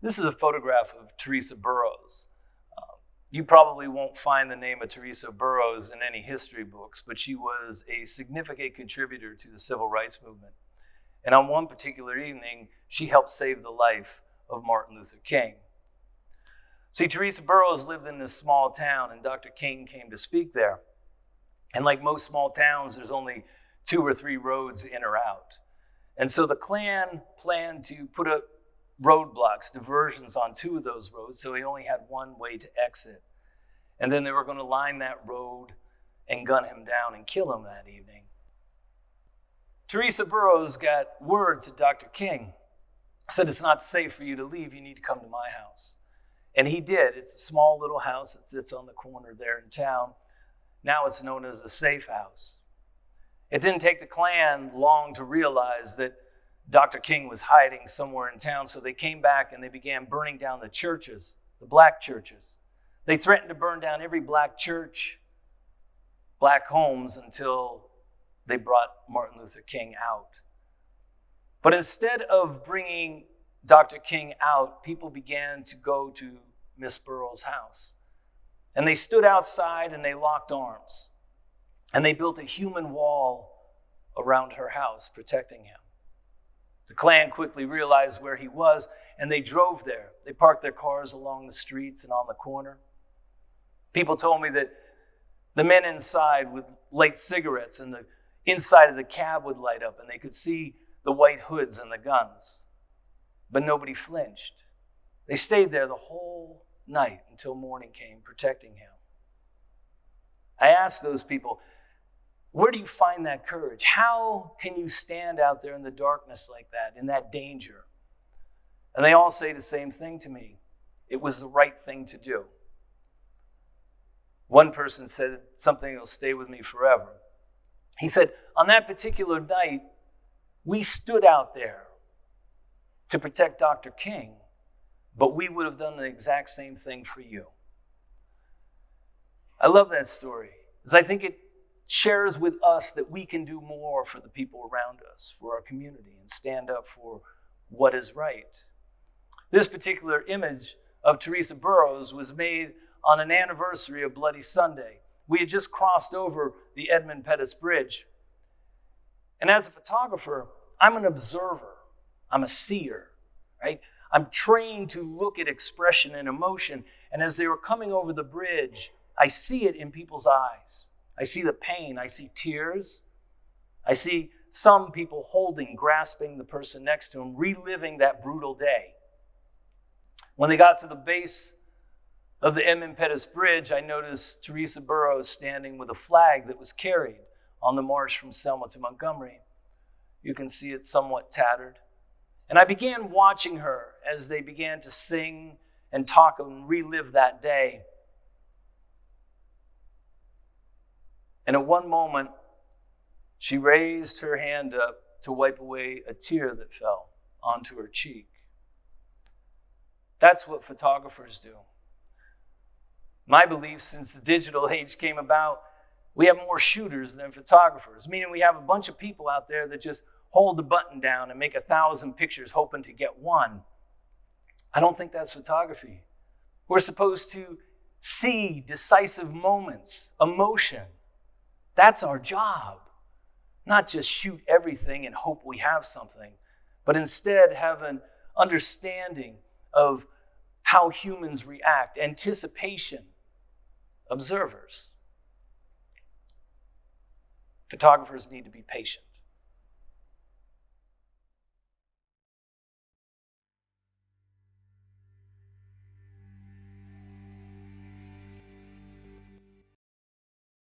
This is a photograph of Thesesa Burroughs. You probably won't find the name of Thesesa Burroughs in any history books, but she was a significant contributor to the civil rights movement. And on one particular evening, she helped save the life of Martin Luther King. See, Thesesa Burroughs lived in this small town, and Dr. King came to speak there. And like most small towns, there's only 2 or 3 roads in or out. And so the Klan planned to put up roadblocks, diversions on 2 of those roads, so he only had one way to exit. And then they were going to line that road and gun him down and kill him that evening. Thesesa Burroughs got word to Dr. King, said, "It's not safe for you to leave, you need to come to my house." And he did. It's a small little house that sits on the corner there in town. Now it's known as the Safe House. It didn't take the Klan long to realize that Dr. King was hiding somewhere in town, so they came back and they began burning down the churches, the black churches. They threatened to burn down every black church, black homes, until they brought Martin Luther King out. But instead of bringing Dr. King out, people began to go to Miss Burroughs' house. And they stood outside and they locked arms. And they built a human wall around her house, protecting him. The Klan quickly realized where he was, and they drove there. They parked their cars along the streets and on the corner. People told me that the men inside would light cigarettes, and the inside of the cab would light up, and they could see the white hoods and the guns. But nobody flinched. They stayed there the whole night until morning came, protecting him. I asked those people, where do you find that courage? How can you stand out there in the darkness like that, in that danger? And they all say the same thing to me. It was the right thing to do. One person said something that will stay with me forever. He said, on that particular night, we stood out there to protect Dr. King, but we would have done the exact same thing for you. I love that story, because I think it shares with us that we can do more for the people around us, for our community, and stand up for what is right. This particular image of Thesesa Burroughs was made on an anniversary of Bloody Sunday. We had just crossed over the Edmund Pettus Bridge. And as a photographer, I'm an observer. I'm a seer, right? I'm trained to look at expression and emotion. And as they were coming over the bridge, I see it in people's eyes. I see the pain. I see tears. I see some people holding, grasping the person next to them, reliving that brutal day. When they got to the base of the Edmund Pettus Bridge, I noticed Thesesa Burroughs standing with a flag that was carried on the march from Selma to Montgomery. You can see it somewhat tattered. And I began watching her as they began to sing and talk and relive that day. And at one moment, she raised her hand up to wipe away a tear that fell onto her cheek. That's what photographers do. My belief, since the digital age came about, we have more shooters than photographers, meaning we have a bunch of people out there that just hold the button down and make 1,000 pictures hoping to get one. I don't think that's photography. We're supposed to see decisive moments, emotion. That's our job. Not just shoot everything and hope we have something, but instead have an understanding of how humans react, anticipation, observers. Photographers need to be patient.